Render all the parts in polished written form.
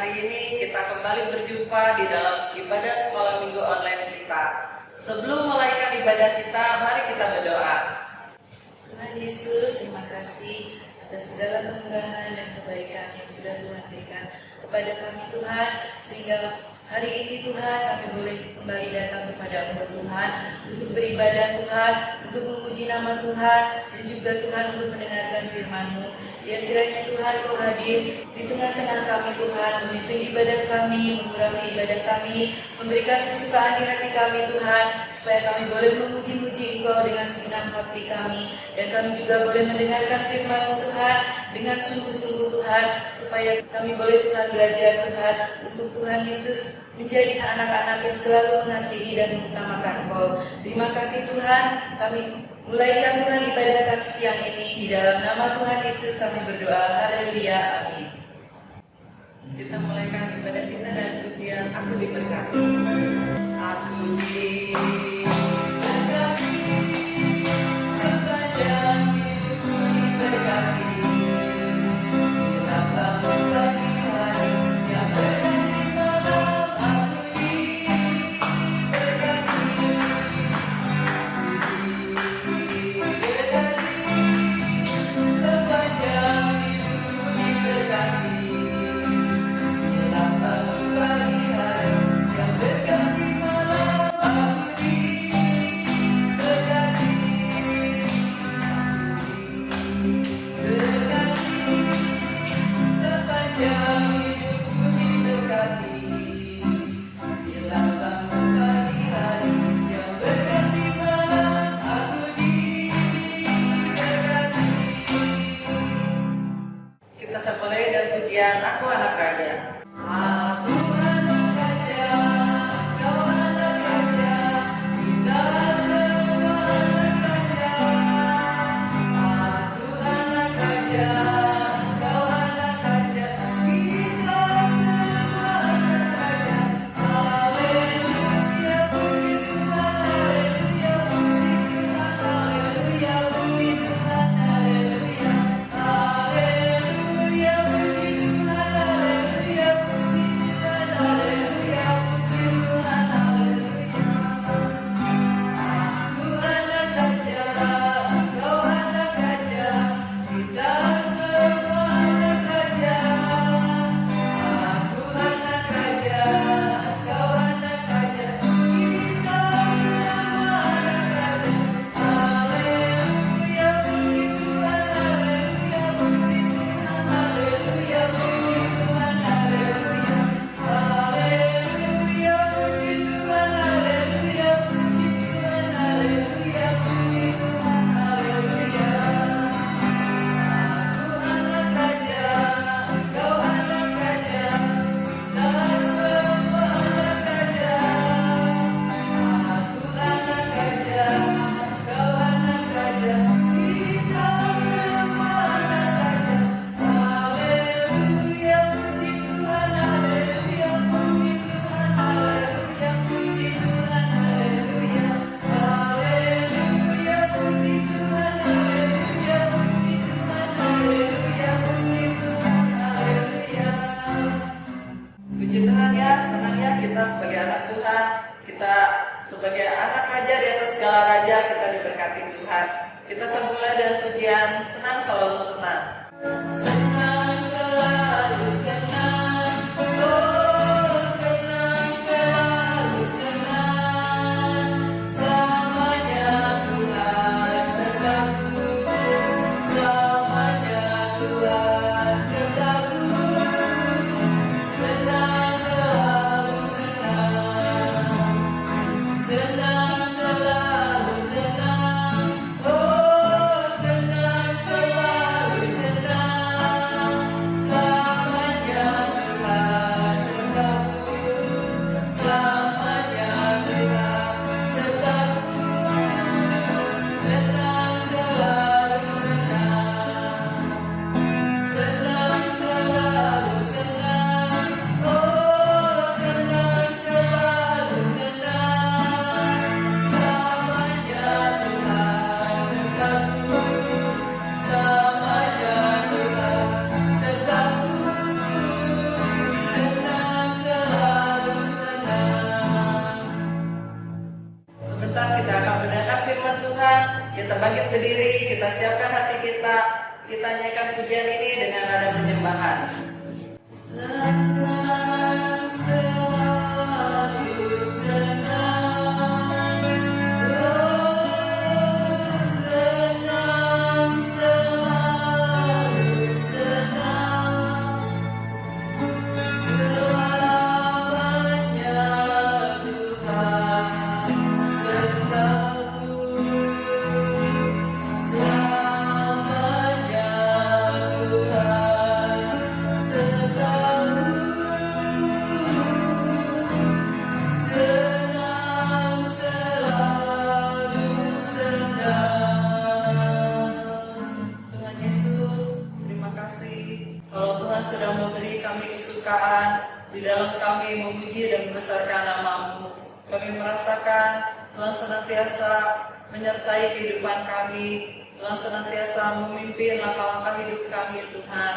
hari ini kita kembali berjumpa di dalam ibadah sekolah minggu online kita. Sebelum mulaikan ibadah kita, mari kita berdoa. Tuhan Yesus, terima kasih atas segala kemurahan dan kebaikan yang sudah Tuhan berikan kepada kami Tuhan, sehingga hari ini Tuhan kami boleh kembali datang kepada Engkau Tuhan untuk beribadah Tuhan, untuk memuji nama Tuhan, dan juga Tuhan untuk mendengarkan firman-Mu. Yang kiranya Tuhan Kau hadir di tengah-tengah kami Tuhan, memimpin ibadah kami, mengurapi ibadah kami, memberikan kesukaan di hati kami Tuhan, supaya kami boleh memuji-muji Engkau dengan segenap hati kami, dan kami juga boleh mendengarkan firman-Mu Tuhan dengan sungguh-sungguh Tuhan, supaya kami boleh Tuhan belajar Tuhan untuk Tuhan Yesus menjadi anak-anak yang selalu mengasihi dan mengutamakan Engkau. Terima kasih Tuhan, kami mulaikan Tuhan ibadah kami siang ini, di dalam nama Tuhan Yesus kami berdoa, haleluya, amin. Kita mulaikan ibadah kita dan pujian Aku Diberkati. Aku diberkati, sepanjang hidupku diberkati. Bila bangun pagi hari, siang berganti malam, aku diberkati. Sepanjang hidupku diberkati. Bila bangun pagi hari, siang berganti malam, aku diberkati. Sepanjang hidupku diberkati. Bila bangun pagi hari, siang berganti malam, aku diberkati. Kita mulai dengan pujian Aku Anak Raja. Aku anak raja, kau anak raja, kita semua anak raja. Aku anak raja, kau anak raja, kita semua anak raja. Haleluya, puji Tuhan, haleluya, puji Tuhan, haleluya, puji Tuhan, haleluya. Haleluya, puji Tuhan, haleluya, puji Tuhan, haleluya, puji Tuhan, haleluya. Aku anak raja, kau anak raja, kita semua anak raja. Aku anak raja, kau anak raja, kita semua anak raja. Haleluya, puji Tuhan, haleluya, puji Tuhan, haleluya, puji Tuhan, haleluya. Haleluya, puji Tuhan, haleluya, puji Tuhan, haleluya, puji Tuhan, haleluya. Aku anak raja, kau anak raja, kita semua anak raja. Aku anak raja, kau anak raja, kita semua anak raja. Haleluya, puji Tuhan, haleluya, puji Tuhan, haleluya, puji Tuhan, haleluya. Haleluya, puji Tuhan, haleluya, puji Tuhan, haleluya, puji Tuhan, haleluya. Puji Tuhan ya, senang ya kita sebagai anak Tuhan, kita sebagai anak raja di atas segala raja, kita diberkati Tuhan. Kita mulai dengan pujian Senang Selalu Senang. Senang selalu senang, oh senang selalu senang. Selamanya Tuhan sertaku, selamanya Tuhan sertaku. Senang selalu senang, senang selalu senang, oh senang selalu berdiri, kita siapkan hati kita, kita nyanyikan pujian ini dengan nada penyembahan. Senang selalu senang, oh senang selalu senang, selamanya Tuhan sertaku, selamanya Tuhan sertaku, senang selalu senang. Tuhan Yesus, terima kasih kalau Tuhan sedang memberi kami kesukaan di dalam kami memuji dan membesarkan nama-Mu. Kami merasakan Tuhan senantiasa menyertai kehidupan kami, Tuhan senantiasa memimpin langkah-langkah hidup kami, Tuhan.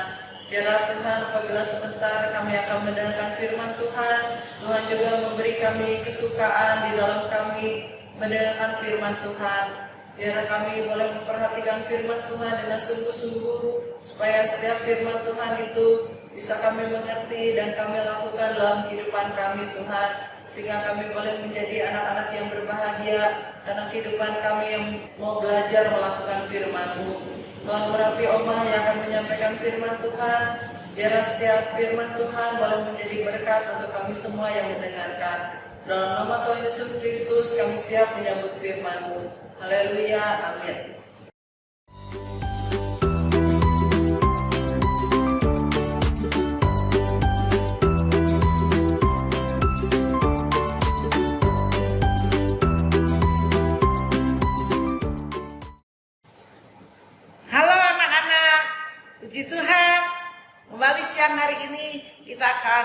Biarlah Tuhan apabila sebentar kami akan mendengarkan firman Tuhan, Tuhan juga memberi kami kesukaan di dalam kami mendengarkan firman Tuhan. Biarlah kami boleh memperhatikan firman Tuhan dengan sungguh-sungguh, supaya setiap firman Tuhan itu bisa kami mengerti dan kami lakukan dalam kehidupan kami, Tuhan. Sehingga kami boleh menjadi anak-anak yang berbahagia dalam kehidupan kami yang mau belajar melakukan firman-Mu. Tuhan urapi Oma yang akan menyampaikan firman Tuhan. Biarlah setiap firman Tuhan boleh menjadi berkat untuk kami semua yang mendengarkan. Dalam nama Tuhan Yesus Kristus kami siap menyambut firman-Mu. Haleluya, amin. Halo anak-anak, puji Tuhan. Kembali siang hari ini kita akan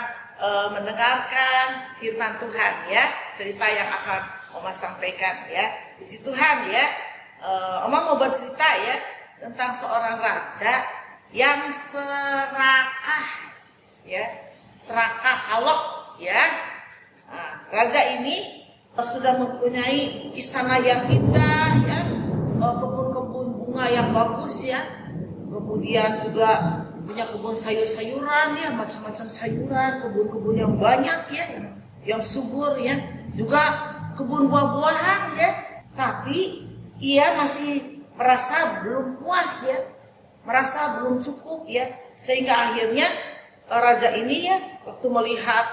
mendengarkan firman Tuhan ya, cerita yang akan Oma sampaikan ya. Puji Tuhan ya. Oma mau bercerita ya tentang seorang raja yang serakah ya, serakah awak ya. Nah, raja ini sudah mempunyai istana yang indah ya, kebun-kebun bunga yang bagus ya, kemudian juga punya kebun sayur-sayuran ya, macam-macam sayuran, kebun-kebun yang banyak ya, yang subur ya, juga kebun buah-buahan ya. Tapi ia masih merasa belum puas ya, merasa belum cukup ya, sehingga akhirnya raja ini ya, waktu melihat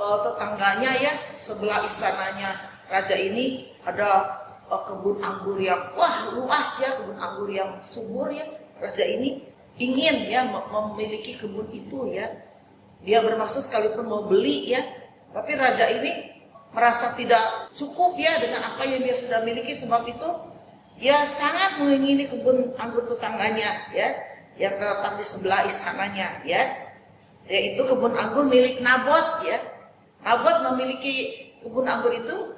tetangganya ya, sebelah istananya raja ini ada kebun anggur yang wah luas ya, kebun anggur yang subur ya. Raja ini ingin ya memiliki kebun itu ya. Dia bermaksud sekalipun mau beli ya, tapi raja ini merasa tidak cukup ya dengan apa yang dia sudah miliki. Sebab itu dia sangat mengingini kebun anggur tetangganya ya, yang terletak di sebelah istananya ya, yaitu kebun anggur milik Nabot ya. Nabot memiliki kebun anggur itu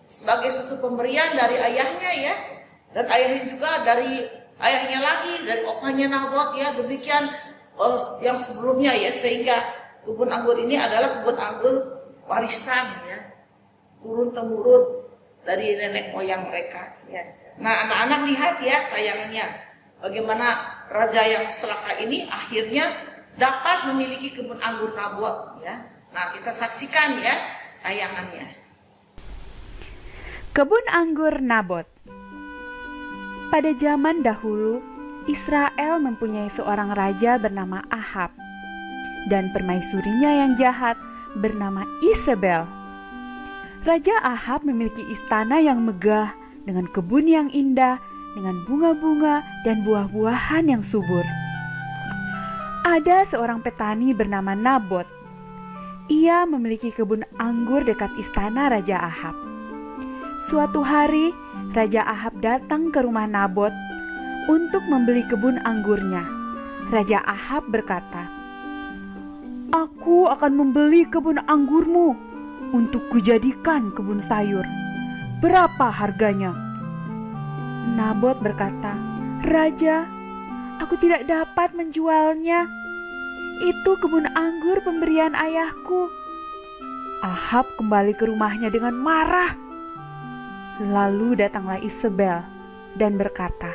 sebagai satu pemberian dari ayahnya ya, dan ayahnya juga dari ayahnya lagi, dari opanya Nabot ya, demikian yang sebelumnya ya, sehingga kebun anggur ini adalah kebun anggur warisan ya, turun temurun dari nenek moyang mereka ya. Nah anak-anak lihat ya tayangannya, bagaimana raja yang serakah ini akhirnya dapat memiliki kebun anggur Nabot ya. Nah kita saksikan ya tayangannya. Kebun anggur Nabot. Pada zaman dahulu, Israel mempunyai seorang raja bernama Ahab dan permaisurinya yang jahat bernama Isabel. Raja Ahab memiliki istana yang megah dengan kebun yang indah, dengan bunga-bunga dan buah-buahan yang subur. Ada seorang petani bernama Nabot. Ia memiliki kebun anggur dekat istana Raja Ahab. Suatu hari, Raja Ahab datang ke rumah Nabot untuk membeli kebun anggurnya. Raja Ahab berkata, "Aku akan membeli kebun anggurmu untuk kujadikan kebun sayur. Berapa harganya?" Nabot berkata, "Raja, aku tidak dapat menjualnya. Itu kebun anggur pemberian ayahku." Ahab kembali ke rumahnya dengan marah. Lalu datanglah Isabel, dan berkata,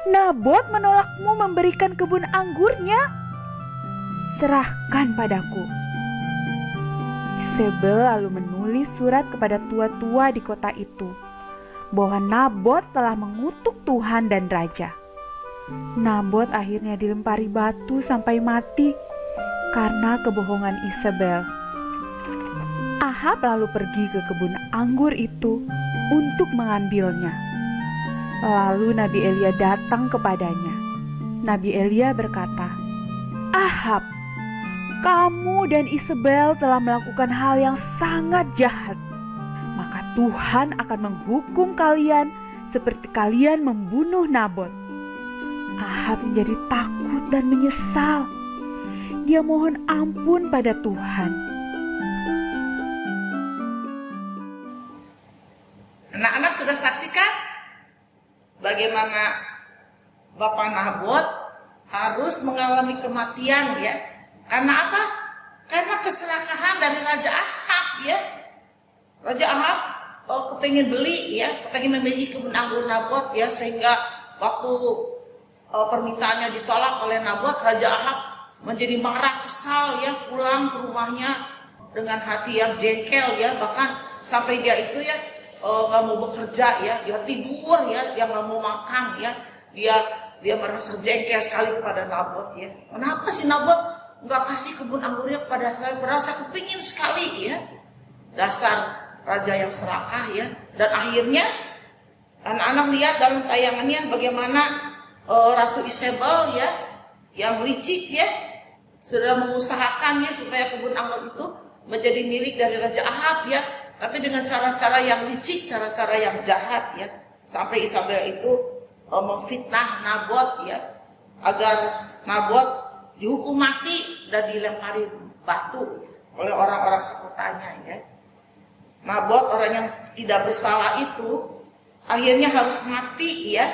"Nabot menolakmu memberikan kebun anggurnya? Serahkan padaku." Isabel lalu menulis surat kepada tua-tua di kota itu bahwa Nabot telah mengutuk Tuhan dan raja. Nabot akhirnya dilempari batu sampai mati karena kebohongan Isabel. Ahab lalu pergi ke kebun anggur itu untuk mengambilnya. Lalu Nabi Elia datang kepadanya. Nabi Elia berkata, "Ahab, kamu dan Isabel telah melakukan hal yang sangat jahat. Maka Tuhan akan menghukum kalian seperti kalian membunuh Nabot." Ahab menjadi takut dan menyesal. Dia mohon ampun pada Tuhan. Anak-anak sudah saksikan bagaimana Bapak Nabot harus mengalami kematian ya. Karena apa? Karena keserakahan dari Raja Ahab ya. Raja Ahab kepingin beli ya, kepingin memiliki kebun anggur Nabot ya, sehingga waktu permintaannya ditolak oleh Nabot, Raja Ahab menjadi marah, kesal ya, pulang ke rumahnya dengan hati yang jengkel ya, bahkan sampai dia itu ya nggak mau bekerja ya, dia tidur ya, dia nggak mau makan ya, dia merasa jengkel sekali kepada Nabot ya. Kenapa sih Nabot nggak kasih kebun anggurnya kepada saya? Merasa kepingin sekali ya. Dasar raja yang serakah ya. Dan akhirnya anak-anak lihat dalam tayangannya bagaimana Ratu Isabel ya, yang licik ya, sudah mengusahakan ya supaya kebun anggur itu menjadi milik dari Raja Ahab ya, tapi dengan cara-cara yang licik, cara-cara yang jahat ya, sampai Isabel itu memfitnah Nabot ya, agar Nabot dihukum mati dan dilempari batu ya, oleh orang-orang sekotanya ya. Nabot, orang yang tidak bersalah itu akhirnya harus mati ya,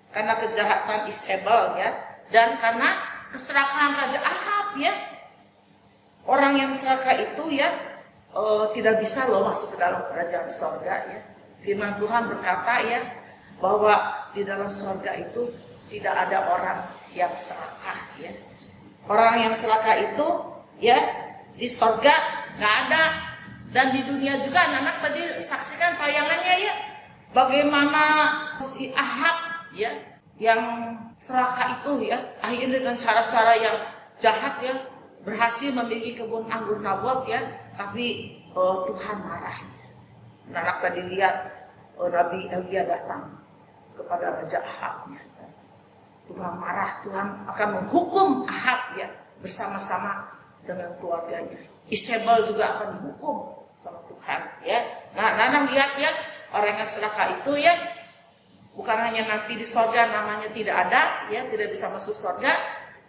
karena kejahatan Isabel ya, dan karena keserakahan Raja Ahab ya. Orang yang serakah itu ya tidak bisa loh masuk ke dalam kerajaan sorga ya. Firman Tuhan berkata ya, bahwa di dalam sorga itu tidak ada orang yang serakah ya. Orang yang serakah itu ya di sorga nggak ada. Dan di dunia juga anak-anak tadi saksikan tayangannya ya, bagaimana si Ahab ya yang serakah itu ya, akhirnya dengan cara-cara yang jahat ya berhasil memiliki kebun anggur Nabot ya, tapi Tuhan marah. Anak-anak tadi lihat Nabi Elia datang kepada Raja Ahab ya. Tuhan marah, Tuhan akan menghukum Ahab ya bersama-sama dengan keluarganya. Isabel juga akan dihukum sama Tuhan ya. Nah, anak lihat ya, orang yang serakah itu ya bukan hanya nanti di sorga namanya tidak ada ya, tidak bisa masuk sorga,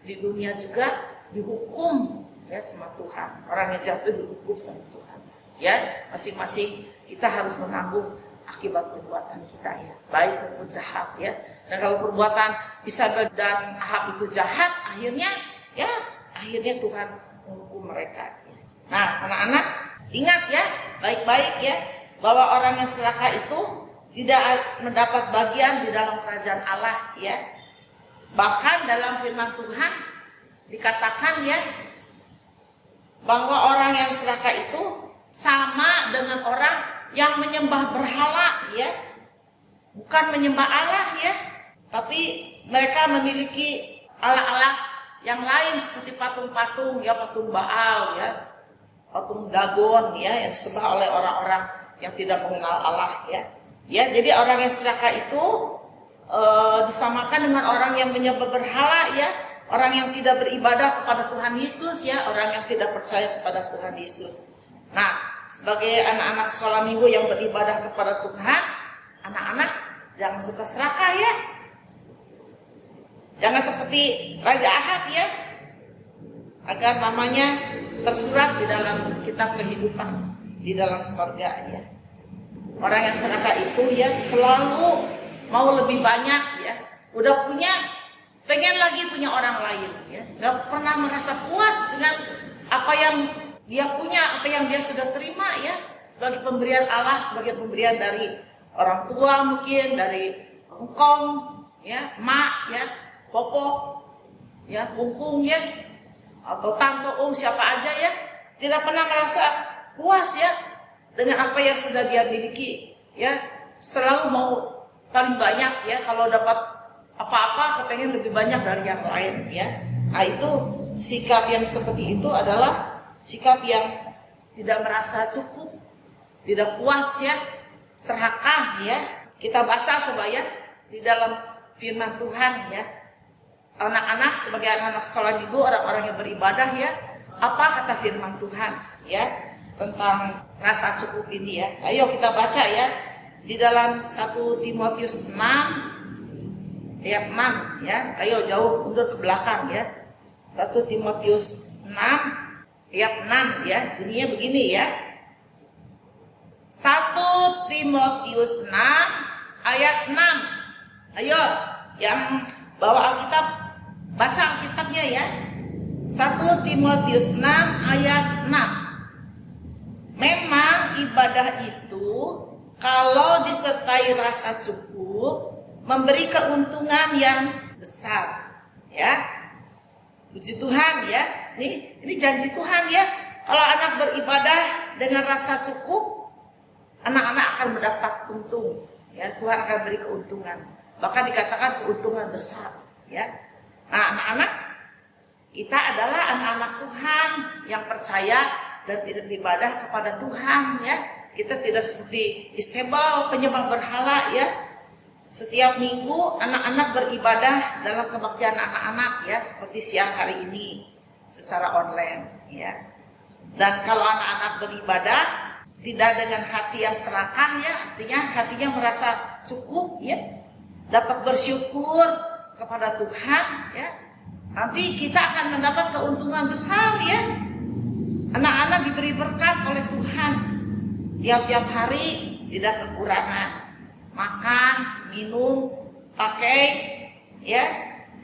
di dunia juga dihukum ya sama Tuhan. Orang yang jahat itu dihukum sama Tuhan ya. Masing-masing kita harus menanggung akibat perbuatan kita ya, baik maupun jahat ya. Dan kalau perbuatan Isabel dan Ahab itu jahat, akhirnya Tuhan menghukum mereka ya. Nah, anak-anak ingat ya, baik-baik ya, bahwa orang yang serakah itu tidak mendapat bagian di dalam kerajaan Allah ya. Bahkan dalam firman Tuhan dikatakan ya, bahwa orang yang serakah itu sama dengan orang yang menyembah berhala ya. Bukan menyembah Allah ya, tapi mereka memiliki Allah-Allah yang lain seperti patung-patung ya, patung Baal ya, patung Dagon ya, yang disembah oleh orang-orang yang tidak mengenal Allah ya. Ya, jadi orang yang serakah itu disamakan dengan orang yang menyembah berhala ya, orang yang tidak beribadah kepada Tuhan Yesus ya, orang yang tidak percaya kepada Tuhan Yesus. Nah, sebagai anak-anak sekolah minggu yang beribadah kepada Tuhan, anak-anak jangan suka serakah ya. Jangan seperti Raja Ahab ya, agar namanya tersurat di dalam kitab kehidupan di dalam surga ya. Orang yang serakah itu ya selalu mau lebih banyak ya. Udah punya, pengen lagi punya orang lain ya. Gak pernah merasa puas dengan apa yang dia punya, apa yang dia sudah terima ya, sebagai pemberian Allah, sebagai pemberian dari orang tua mungkin, dari engkong, ya, mak, ya, popok, ya, kungkung, ya, atau tante, siapa aja ya, tidak pernah merasa puas ya dengan apa yang sudah dia miliki, ya, selalu mau paling banyak ya, kalau dapat apa-apa kepengen lebih banyak dari yang lain ya. Nah itu sikap yang seperti itu adalah sikap yang tidak merasa cukup, tidak puas ya, serakah ya. Kita baca coba ya di dalam firman Tuhan ya. Anak-anak sebagai anak-anak sekolah minggu, orang-orang yang beribadah ya, apa kata firman Tuhan ya tentang rasa cukup ini ya. Ayo kita baca ya di dalam 1 Timotius 6 ayat 6 ya. Ayo jauh mundur ke belakang ya. 1 Timotius 6 ayat 6 ya. Bunyinya begini ya. 1 Timotius 6 ayat 6. Ayo yang bawa Alkitab baca Alkitabnya ya. 1 Timotius 6 ayat 6. Memang ibadah itu kalau disertai rasa cukup memberi keuntungan yang besar ya. Puji Tuhan ya. Ini janji Tuhan ya. Kalau anak beribadah dengan rasa cukup, anak-anak akan mendapat untung ya. Tuhan akan beri keuntungan. Bahkan dikatakan keuntungan besar ya. Nah, anak-anak kita adalah anak-anak Tuhan yang percaya dan tidak beribadah kepada Tuhan ya. Kita tidak seperti Isebel penyembah berhala ya. Setiap minggu anak-anak beribadah dalam kebaktian anak-anak ya, seperti siang hari ini secara online ya. Dan kalau anak-anak beribadah tidak dengan hati yang serakah ya, artinya hatinya merasa cukup ya, dapat bersyukur kepada Tuhan ya, nanti kita akan mendapat keuntungan besar ya. Anak-anak diberi berkat oleh Tuhan tiap-tiap hari, tidak kekurangan makan, minum, pakai ya,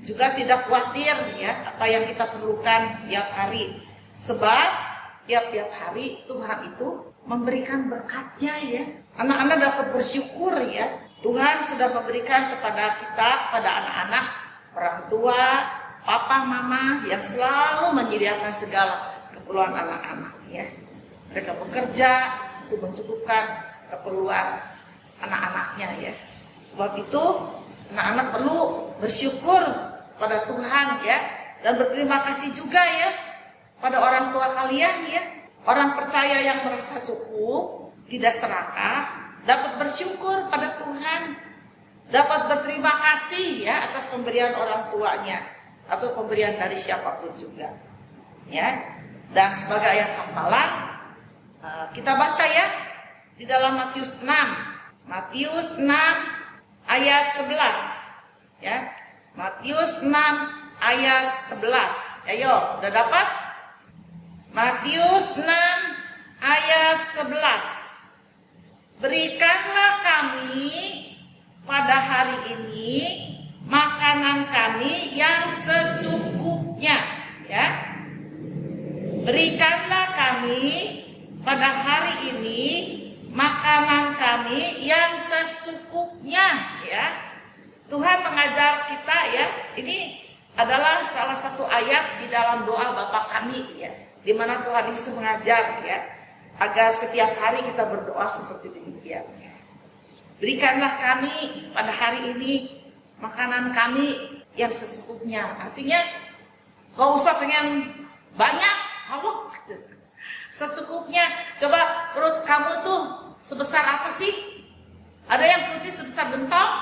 juga tidak khawatir ya apa yang kita perlukan tiap hari, sebab tiap-tiap hari Tuhan itu memberikan berkatnya ya. Anak-anak dapat bersyukur ya, Tuhan sudah memberikan kepada kita, kepada anak-anak, orang tua, papa, mama yang selalu menyediakan segala keperluan anak-anak ya. Mereka bekerja untuk mencukupkan keperluan anak-anaknya ya. Sebab itu anak-anak perlu bersyukur pada Tuhan ya, dan berterima kasih juga ya pada orang tua kalian ya. Orang percaya yang merasa cukup, tidak serakah, dapat bersyukur pada Tuhan, dapat berterima kasih ya atas pemberian orang tuanya atau pemberian dari siapapun juga ya. Dan sebagai ayat hafalan kita baca ya di dalam Matius 6 ayat 11 ya. Matius 6 ayat 11. Ayo, udah dapat? Matius 6 ayat 11. Berikanlah kami pada hari ini makanan kami yang secukupnya ya. Berikanlah kami pada hari ini makanan kami yang secukupnya ya. Tuhan mengajar kita ya. Ini adalah salah satu ayat di dalam doa Bapa kami ya, di mana Tuhan Yesus mengajar ya, agar setiap hari kita berdoa seperti demikian ya. Berikanlah kami pada hari ini makanan kami yang secukupnya. Artinya gak usah pengen banyak, hawak, secukupnya. Coba perut kamu tuh sebesar apa sih? Ada yang perutnya sebesar gentong?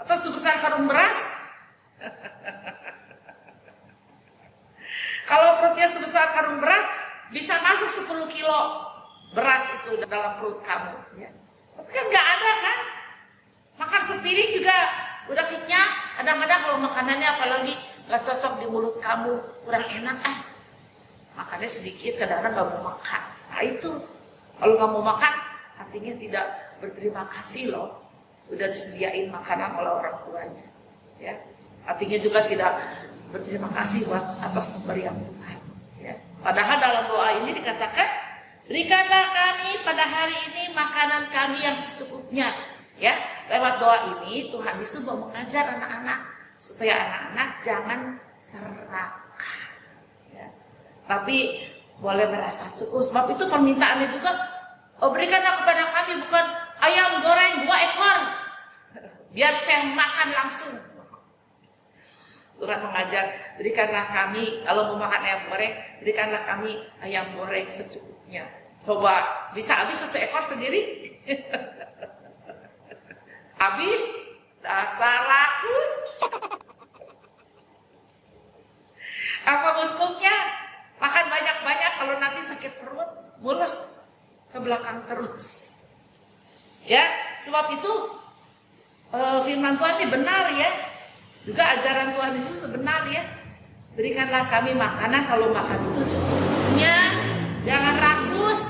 Atau sebesar karung beras? Kalau perutnya sebesar karung beras, bisa masuk 10 kilo beras itu dalam perut kamu ya. Tapi kan gak ada kan? Makan sepiring juga udah kenyang. Kadang-kadang kalau makanannya apalagi gak cocok di mulut kamu, kurang enak, makannya sedikit, kadang-kadang gak mau makan. Nah itu, kalau gak mau makan, artinya tidak berterima kasih loh, udah disediain makanan oleh orang tuanya ya. Artinya juga tidak berterima kasih buat atas pemberian Tuhan ya. Padahal dalam doa ini dikatakan, berikanlah kami pada hari ini makanan kami yang secukupnya. Ya, lewat doa ini Tuhan Yesus mau mengajar anak-anak supaya anak-anak jangan serakah. Ya. Tapi boleh merasa cukup. Sebab itu permintaannya juga, berikanlah kepada kami bukan ayam goreng 2 ekor, biar saya makan langsung. Tuhan mengajar, berikanlah kami, kalau mau makan ayam goreng, berikanlah kami ayam goreng secukupnya. Coba, bisa habis 1 ekor sendiri? Habis? Dasar rakus. Apa untungnya? Makan banyak-banyak kalau nanti sakit perut, mules ke belakang terus. Ya, sebab itu firman Tuhan ini benar ya. Juga ajaran Tuhan Yesus benar ya. Berikanlah kami makanan, kalau makan itu secukupnya, jangan rakus.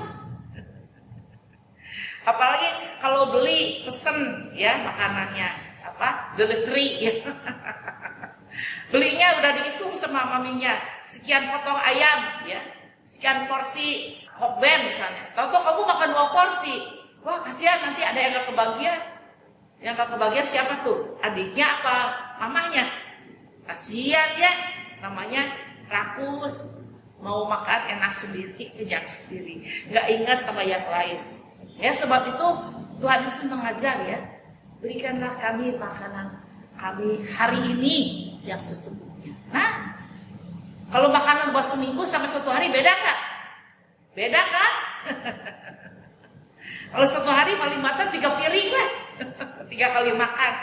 Apalagi kalau beli pesen ya makanannya delivery ya. Belinya udah dihitung sama maminya, sekian potong ayam ya, sekian porsi hokben misalnya. Tahu-tahu kamu makan 2 porsi. Wah, kasihan nanti ada yang gak kebagian. Yang gak kebagian siapa tuh? Adiknya apa mamanya? Kasihan ya, namanya rakus. Mau makan enak sendiri, kenyang sendiri, gak ingat sama yang lain. Ya, sebab itu Tuhan Yesus mengajar ya, berikanlah kami makanan kami hari ini yang secukupnya. Nah, kalau makanan buat seminggu sama 1 hari beda nggak? Beda kan? Kalau 1 hari paling matang 3 piring lah, 3 kali makan.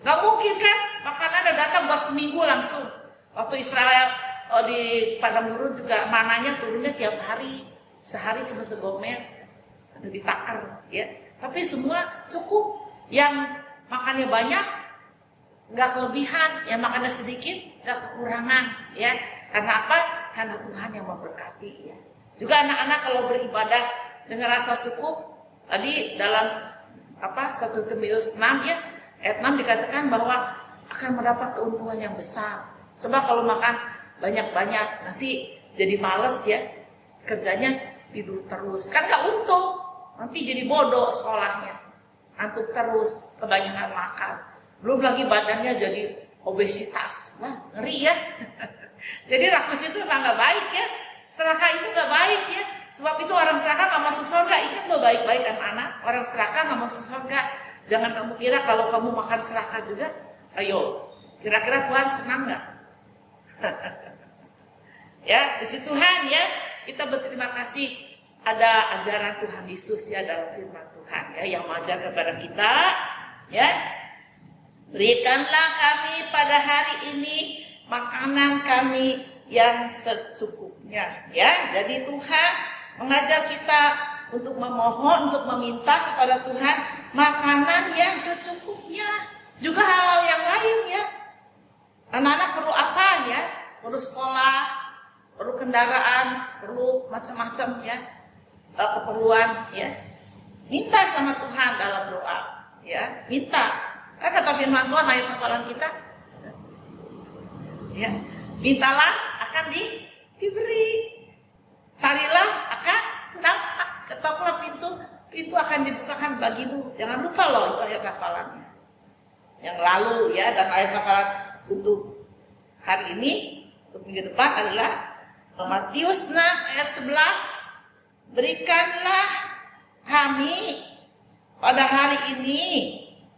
Gak mungkin kan? Makanan udah datang buat seminggu langsung. Waktu Israel di padang gurun juga mananya turunnya tiap hari, sehari cuma segomel. Ditakar ya, tapi semua cukup. Yang makannya banyak nggak kelebihan, yang makannya sedikit nggak kekurangan ya. Karena apa? Karena Tuhan yang memberkati ya. Juga anak-anak kalau beribadah dengan rasa cukup, tadi dalam 1 Timotius 6 ya, ayat 6 dikatakan bahwa akan mendapat keuntungan yang besar. Coba kalau makan banyak-banyak nanti jadi males ya, kerjanya tidur terus, kan nggak untung. Nanti jadi bodoh sekolahnya, ngantuk terus, kebanyakan makan. Belum lagi badannya jadi obesitas. Wah, ngeri ya. Jadi rakus itu memang gak baik ya. Serakah itu gak baik ya. Sebab itu orang serakah gak masuk surga. Ingat lo baik-baik anak-anak. Orang serakah gak masuk surga. Jangan kamu kira kalau kamu makan serakah juga, ayo, kira-kira Tuhan senang gak? Ya, puji Tuhan ya. Kita berterima kasih. Ada ajaran Tuhan Yesus ya dalam firman Tuhan ya yang mengajar kepada kita ya. Berikanlah kami pada hari ini makanan kami yang secukupnya ya. Jadi Tuhan mengajar kita untuk memohon, untuk meminta kepada Tuhan makanan yang secukupnya. Juga hal-hal yang lain ya. Anak-anak perlu apa ya? Perlu sekolah, perlu kendaraan, perlu macam-macam ya. Keperluan ya, minta sama Tuhan dalam doa ya, minta. Kan kata firman Tuhan ayat hafalan kita ya, mintalah akan diberi, carilah akan dapat, ketoklah pintu akan dibukakan bagimu. Jangan lupa loh itu ayat hafalannya yang lalu ya. Dan ayat hafalan untuk hari ini, untuk minggu depan adalah Matius 6 ayat 11. Berikanlah kami pada hari ini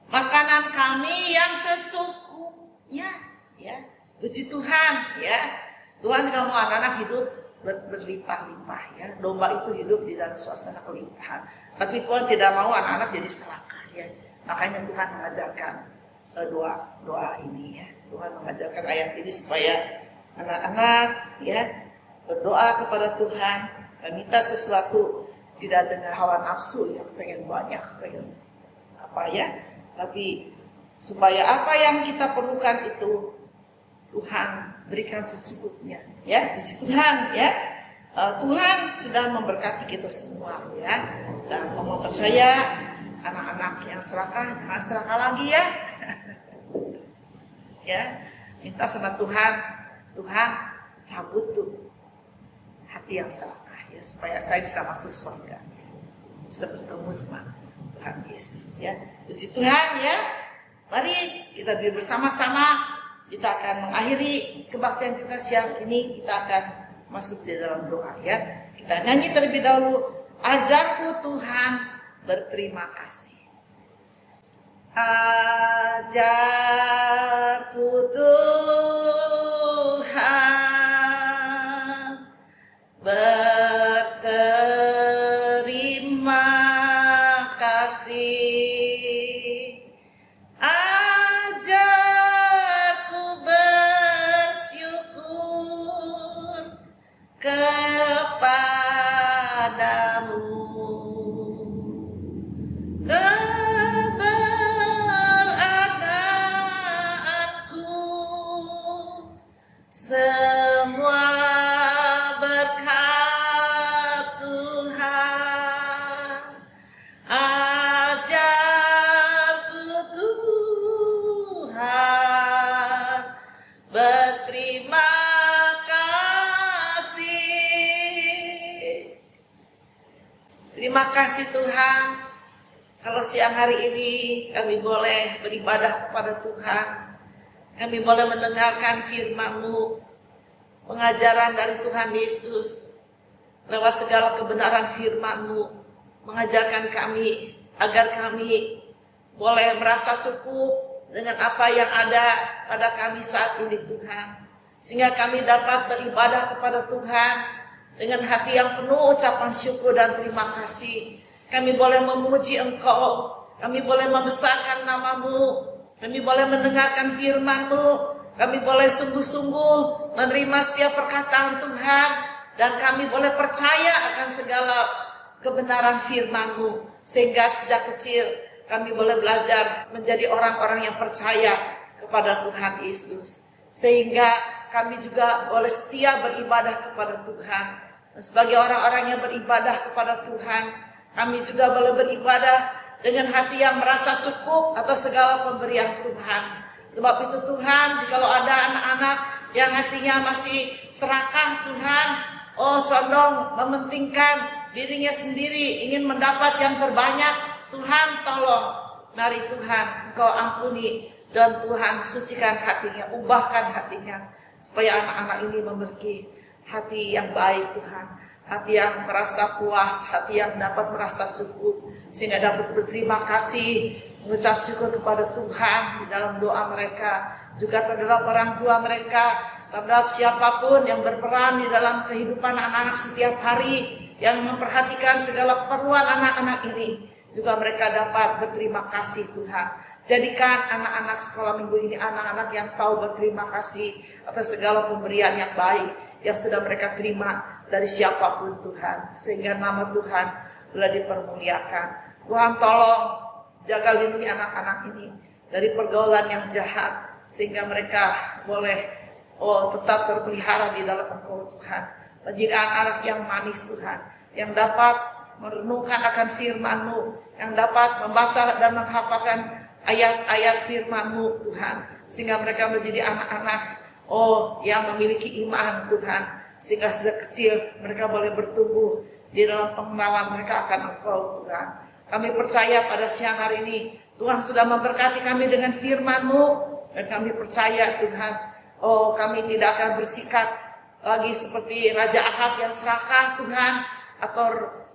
makanan kami yang secukupnya ya. Puji Tuhan ya. Tuhan juga mau anak-anak hidup berlimpah-limpah ya. Domba itu hidup di dalam suasana kelimpahan. Tapi Tuhan tidak mau anak-anak jadi serakah ya. Makanya Tuhan mengajarkan doa ini ya. Tuhan mengajarkan ayat ini supaya anak-anak ya berdoa kepada Tuhan, minta sesuatu tidak dengan hawa nafsu yang pengen banyak, pengen apa ya, tapi supaya apa yang kita perlukan itu Tuhan berikan secukupnya ya. Puji Tuhan ya. Tuhan sudah memberkati kita semua ya. Dan mau percaya anak-anak yang serakah jangan serakah lagi ya. Ya, minta sama Tuhan, Tuhan cabut tuh hati yang serakah ya, supaya saya bisa masuk surga, bisa bertemu sama Tuhan Yesus ya. Puji Tuhan ya. Mari kita bersama-sama, kita akan mengakhiri kebaktian kita siang ini, kita akan masuk di dalam doa ya. Kita nyanyi terlebih dahulu, ajarku Tuhan berterima kasih. Ajarku Tuhan berterima kasih. Ajarku bersyukur kepadamu. Keberadaanku semua berkat Tuhan. Ajarku Tuhan berterima kasih. Terima kasih Tuhan. Kalau siang hari ini kami boleh beribadah kepada Tuhan, kami boleh mendengarkan firman-Mu, pengajaran dari Tuhan Yesus, lewat segala kebenaran firman-Mu, mengajarkan kami agar kami boleh merasa cukup dengan apa yang ada pada kami saat ini Tuhan. Sehingga kami dapat beribadah kepada Tuhan dengan hati yang penuh ucapan syukur dan terima kasih. Kami boleh memuji Engkau, kami boleh membesarkan nama-Mu, kami boleh mendengarkan firman-Mu, kami boleh sungguh-sungguh menerima setiap perkataan Tuhan, dan kami boleh percaya akan segala kebenaran firman-Mu, sehingga sejak kecil kami boleh belajar menjadi orang-orang yang percaya kepada Tuhan Yesus, sehingga kami juga boleh setia beribadah kepada Tuhan. Dan sebagai orang-orang yang beribadah kepada Tuhan, kami juga boleh beribadah dengan hati yang merasa cukup atas segala pemberian Tuhan. Sebab itu Tuhan, jikalau ada anak-anak yang hatinya masih serakah Tuhan, condong mementingkan dirinya sendiri, ingin mendapat yang terbanyak, Tuhan tolong. Mari Tuhan, Engkau ampuni dan Tuhan sucikan hatinya, ubahkan hatinya, supaya anak-anak ini memiliki hati yang baik Tuhan. Hati yang merasa puas, hati yang dapat merasa cukup, sehingga dapat berterima kasih, mengucap syukur kepada Tuhan di dalam doa mereka, juga terhadap orang tua mereka, terhadap siapapun yang berperan di dalam kehidupan anak-anak setiap hari, yang memperhatikan segala keperluan anak-anak ini, juga mereka dapat berterima kasih Tuhan. Jadikan anak-anak sekolah minggu ini anak-anak yang tahu berterima kasih atas segala pemberian yang baik yang sudah mereka terima dari siapapun Tuhan, sehingga nama Tuhan boleh dipermuliakan. Tuhan tolong jaga lindungi anak-anak ini dari pergaulan yang jahat, sehingga mereka boleh tetap terpelihara di dalam Engkau Tuhan. Menjadi anak-anak yang manis Tuhan, yang dapat merenungkan akan firman-Mu, yang dapat membaca dan menghafalkan ayat-ayat firman-Mu Tuhan, sehingga mereka menjadi anak-anak yang memiliki iman Tuhan, sehingga sejak kecil mereka boleh bertumbuh di dalam pengenalan mereka akan Engkau Tuhan. Kami percaya pada siang hari ini Tuhan sudah memberkati kami dengan firman-Mu, dan kami percaya Tuhan, kami tidak akan bersikap lagi seperti Raja Ahab yang serakah Tuhan, atau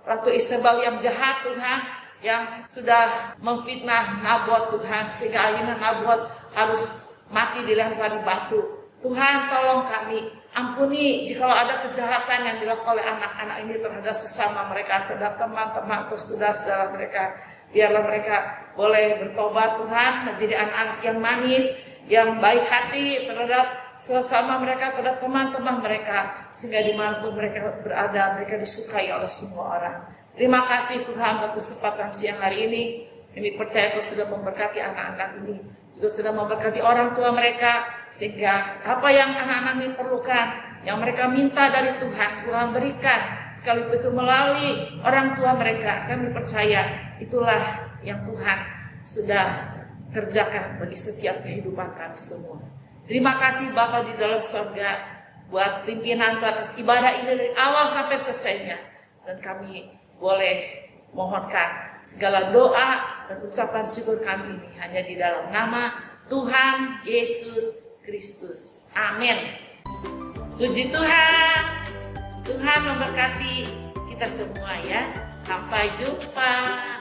Ratu Isabel yang jahat Tuhan, yang sudah memfitnah Nabot Tuhan, sehingga akhirnya Nabot harus mati dilempari batu. Tuhan tolong kami, ampuni jikalau ada kejahatan yang dilakukan oleh anak-anak ini terhadap sesama mereka, terhadap teman-teman atau saudara-saudara mereka. Biarlah mereka boleh bertobat Tuhan, menjadi anak-anak yang manis, yang baik hati terhadap sesama mereka, terhadap teman-teman mereka, sehingga dimanapun mereka berada, mereka disukai oleh semua orang. Terima kasih Tuhan untuk kesempatan siang hari ini. Kami percaya Kau sudah memberkati anak-anak ini, juga sudah memberkati orang tua mereka, sehingga apa yang anak-anak ini perlukan, yang mereka minta dari Tuhan, Tuhan berikan, sekalipun itu melalui orang tua mereka. Kami percaya itulah yang Tuhan sudah kerjakan bagi setiap kehidupan kami semua. Terima kasih Bapa di dalam surga buat pimpinan atas ibadah ini dari awal sampai selesainya, dan kami boleh mohonkan segala doa dan ucapan syukur kami ini hanya di dalam nama Tuhan Yesus Kristus. Amin. Puji Tuhan. Tuhan memberkati kita semua ya. Sampai jumpa.